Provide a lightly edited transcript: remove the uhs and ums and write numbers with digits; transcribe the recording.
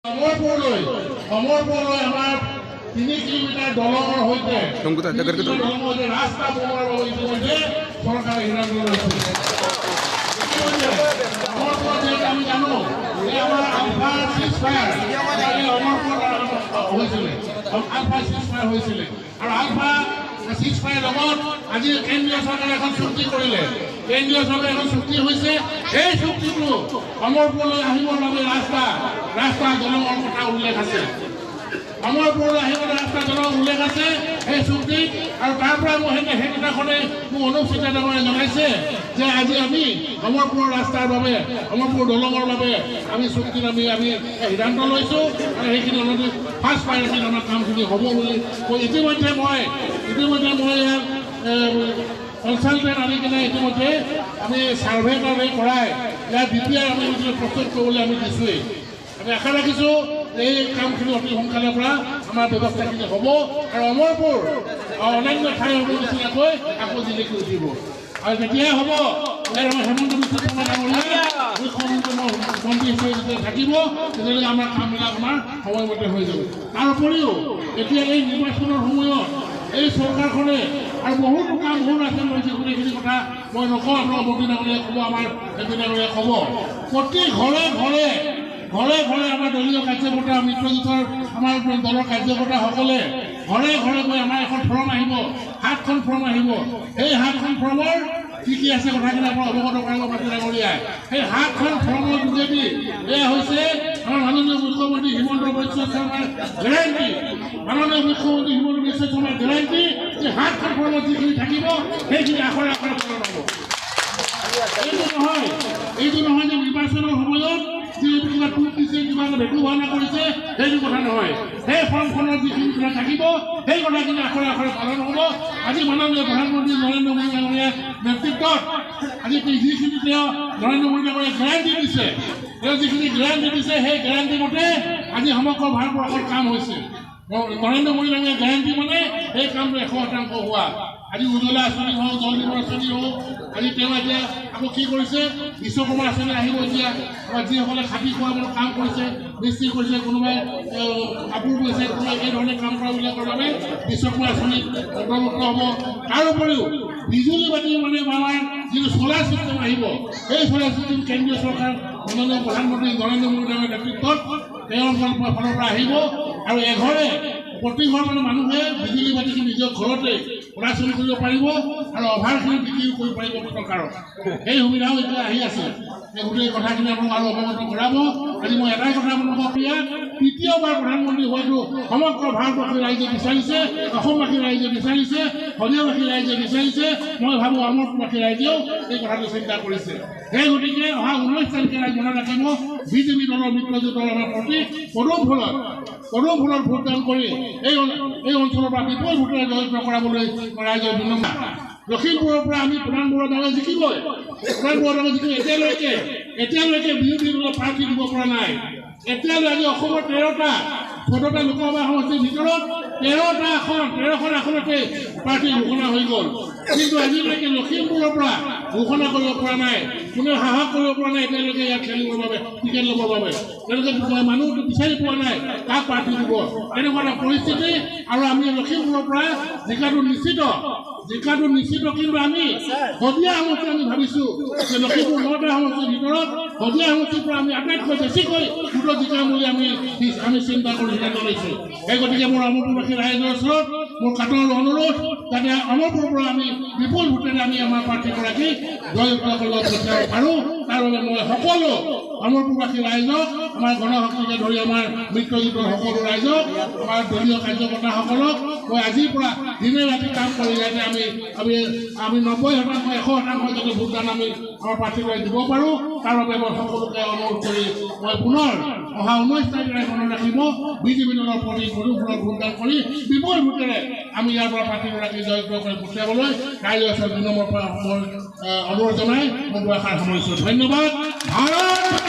অমৰপুৰলৈ আমাৰ 3 কিলোমিটাৰ দলঙৰ সৈতে ৰাস্তা বনোৱাৰ বাবে ইতিমধ্যে চৰকাৰে সিদ্ধান্ত লৈছে। অমৰপুৰত যিহেতু আমি জানো যে আমাৰ আলফা চিজফায়াৰ হৈছিলে আৰু আলফা চিজফায়াৰ লগত আজি কেন্দ্ৰীয় চৰকাৰে এখন চুক্তি কৰিলে। কেন্দ্ৰীয় চৰকাৰে এখন চুক্তি হৈছে। সেই চুক্তিটো অমৰপুৰলৈ আহিবৰ বাবে ৰাস্তা দলঙৰ কথা উল্লেখ আছে। অমৰপুৰলৈ আহিবলৈ ৰাস্তা দলঙৰ উল্লেখ আছে সেই চুক্তিত। আৰু তাৰ পৰা মই সেই কথাখনে মোক অনুপ চেতিয়া ডাঙৰে জনাইছে যে আজি আমি অমৰপুৰৰ ৰাস্তাৰ বাবে অমৰপুৰ দলঙৰ বাবে আমি চুক্তিত আমি সিদ্ধান্ত লৈছোঁ আৰু সেইখিনি অলৰেডি ফাৰ্ষ্ট প্ৰায়ৰিটিত আমাৰ কামখিনি হ'ব বুলি ইতিমধ্যে মই ইয়াত কনচালটেণ্ট আনি কিনে ইতিমধ্যে আমি ছাৰ্ভে কৰাই ইয়াৰ DPR আমি প্ৰস্তুত কৰিবলৈ আমি দিছোঁৱেই। আমি আশা ৰাখিছোঁ এই কামখিনি অতি সোনকালে পৰা আমাৰ ব্যৱস্থাখিনি হ'ব আৰু অমৰপুৰ অন্যান্য ঠাই হ'ব নিচিনাকৈ আকৌ জিলিকি উঠিব। আৰু যেতিয়াই হ'ব হেমন্ত বিশ্ব শৰ্মা ডাঙৰীয়া মন্ত্ৰী হিচাপে যেতিয়া থাকিব তেতিয়াহ'লে আমাৰ কামবিলাক আমাৰ সময়মতে হৈ যাব। তাৰ উপৰিও এতিয়া এই নিৰ্বাচনৰ সময়ত এই চৰকাৰখনে আৰু বহুতো কাম বহুত আছে লৈছে। গোটেইখিনি কথা মই নকওঁ, আপোনাৰ মন্ত্ৰী ডাঙৰীয়াই ক'ব, আমাৰ এমপি ডাঙৰীয়াই ক'ব। প্ৰতি ঘৰে আমাৰ দলীয় কাৰ্যকৰ্তা মিত্ৰজোঁটৰ আমাৰ দলৰ কাৰ্যকৰ্তাসকলে ঘৰে গৈ আমাৰ এখন ফৰ্ম আহিব, 7খন ফৰ্ম আহিব। সেই 7খন ফৰ্মৰ কি আছে কথাখিনি আপোনাক অৱগত কৰাব মন্ত্ৰী ডাঙৰীয়াই। সেই 7খন ফৰ্মৰ যোগেদি এয়া হৈছে আমাৰ মাননীয় মুখ্যমন্ত্ৰী হিমন্ত বিশ্ব শৰ্মাৰ গেৰাণ্টি। মাননীয় মুখ্যমন্ত্ৰী হিমন্ত বিশ্ব শৰ্মাৰ গেৰাণ্টি যে 7খন ফৰ্মত যিখিনি থাকিব সেইখিনি আখৰে পূৰণ হ'ব। এইটো নহয় যে নিৰ্বাচনৰ সময়ত কিবা টুপ দিছে, কিবা ভেটু ভাওনা কৰিছে, সেইটো কথা নহয়। সেই ফৰ্মখনত যিখিনি কথা থাকিব সেই কথাখিনি আখৰে পালন হ'ব। আজি মাননীয় প্ৰধানমন্ত্ৰী নৰেন্দ্ৰ মোদী ডাঙৰীয়াৰ নেতৃত্বত আজি যিখিনি তেওঁ নৰেন্দ্ৰ মোদী ডাঙৰীয়াই গেৰাণ্টি দিছে, তেওঁ যিখিনি গেৰাণ্টি দিছে সেই গেৰাণ্টি মতে আজি সমগ্ৰ ভাৰতবৰ্ষৰ কাম হৈছে। নৰেন্দ্ৰ মোদী ডাঙৰীয়াৰ গেৰাণ্টি মানে সেই কামটো 100% হোৱা। আজি উজ্জ্বলা আঁচনি হওক, জল জীৱন আঁচনি হওক, আজি তেওঁ এতিয়া আকৌ কি কৰিছে, বিশ্বকৰ্মা আঁচনি আহিব। এতিয়া আমাৰ যিসকলে খাটি খোৱাবলৈ কাম কৰিছে, মিস্ত্ৰী কৰিছে, কোনোবাই কাপোৰ কৰিছে, কোনোবাই এই ধৰণে কাম কৰাবিলাকৰ বাবে বিশ্বকৰ্মা আঁচনিত অন্তৰ্ভুক্ত হ'ব। তাৰ উপৰিও বিজুলী বাতি মানে আমাৰ যিটো চ'লাৰ ছিষ্টেম আহিব, সেই চ'লাৰ ছিষ্টেম কেন্দ্ৰীয় চৰকাৰ মাননীয় প্ৰধানমন্ত্ৰী নৰেন্দ্ৰ মোদী ডাঙৰীয়াৰ নেতৃত্বত তেওঁৰ ফালৰ পৰা আহিব। আৰু প্ৰতি ঘৰ মানুহে বিজুলী বাতিখিনি নিজৰ ঘৰতে চলাচল কৰিব পাৰিব আৰু অভাৰখিনি বিক্ৰীও কৰিব পাৰিব চৰকাৰক। সেই সুবিধাও এতিয়া আহি আছে। এই গোটেই কথাখিনি আপোনাক আৰু অৱগত কৰাব। আজি মই এটাই কথা আপোনালোকক ইয়াত তৃতীয়বাৰ প্ৰধানমন্ত্ৰী হোৱাটো সমগ্ৰ ভাৰতবাসীৰ ৰাইজে বিচাৰিছে, অসমবাসীৰ ৰাইজে বিচাৰিছে, হৰিয়াবাসীৰ ৰাইজে বিচাৰিছে। মই ভাবোঁ অমৰপুৰবাসীৰ ৰাইজেও এই কথাটো চিন্তা কৰিছে। সেই গতিকে অহা 19 তাৰিখে ৰাইজ মনত ৰাখিব, বিজেপি দলৰ মিত্ৰজোঁটৰ আমাৰ প্ৰতি পদুম ফুলত ভোটদান কৰি এই অঞ্চলৰ পৰা বিপুল ভোটেৰে জয়যুক্ত কৰাবলৈ ৰাইজৰ বিনম্ৰ। লখিমপুৰৰ পৰা আমি প্ৰধান বৰুৱা জিকিবই। এতিয়ালৈকে বিৰোধী দলৰ প্ৰাৰ্থী দিব পৰা নাই। এতিয়ালৈকে অসমৰ 13টা লোকসভা সমষ্টিৰ ভিতৰত 13খন আসনতে প্ৰাৰ্থী ঘোষণা হৈ গ'ল। কিন্তু আজিলৈকে লখিমপুৰৰ পৰা ঘোষণা কৰিব পৰা নাই, কোনেও সাহস কৰিব পৰা নাই এতিয়ালৈকে ইয়াত খেলিবৰ বাবে, টিকেট ল'বৰ বাবে। তেওঁলোকে মানুহ বিচাৰি পোৱা নাই কাক প্ৰাৰ্থী দিব, এনেকুৱা এটা পৰিস্থিতি। আৰু আমি লখিমপুৰৰ পৰা জিকাটো নিশ্চিত। কিন্তু আমি শদিয়া সমষ্টি আমি ভাবিছোঁ যে লখিমপুৰ 9টা সমষ্টিৰ ভিতৰত শদিয়া সমষ্টিৰ পৰা আমি আটাইতকৈ বেছিকৈ ভোটত জিকাম বুলি আমি চিন্তা কৰি সিদ্ধান্ত লৈছোঁ। সেই গতিকে মোৰ অমৰপুৰবাসী ৰাইজৰ ওচৰত মোৰ কাটৰ অনুৰোধ, যাতে অমৰপুৰৰ পৰা আমি বিপুল ভোটেৰে আমি আমাৰ প্ৰাৰ্থীগৰাকীক জয়যুক্ত কৰিব বিচাৰিব পাৰোঁ। তাৰ বাবে মই সকলো অমৰপুৰবাসী ৰাইজক, আমাৰ গণশক্তিকে ধৰি আমাৰ মিত্ৰজোঁটৰ সকলো ৰাইজক, আমাৰ দলীয় কাৰ্যকৰ্তাসকলক মই আজিৰ পৰা দিনে ৰাতি কাম কৰি যাতে আমি 90%, 100% যাতে ভোটদান আমি আমাৰ প্ৰাৰ্থীগৰাকীক দিব পাৰোঁ, তাৰ বাবে মই সকলোকে অনুৰোধ কৰি মই পুনৰ অহা 19 তাৰিখে মনত ৰাখিব, বিজেপি দলৰ প্ৰতি পদুম ফুলত ভোটদান কৰি বিপুল ভোটেৰে আমি ইয়াৰ পৰা প্ৰাৰ্থীগৰাকী জয়যুক্ত কৰি পঠিয়াবলৈ ৰাইজৰ ওচৰত বিনম্ৰ অনুৰোধ জনাই মই দুআষাৰ সামৰিছোঁ। ধন্যবাদ। ভাৰত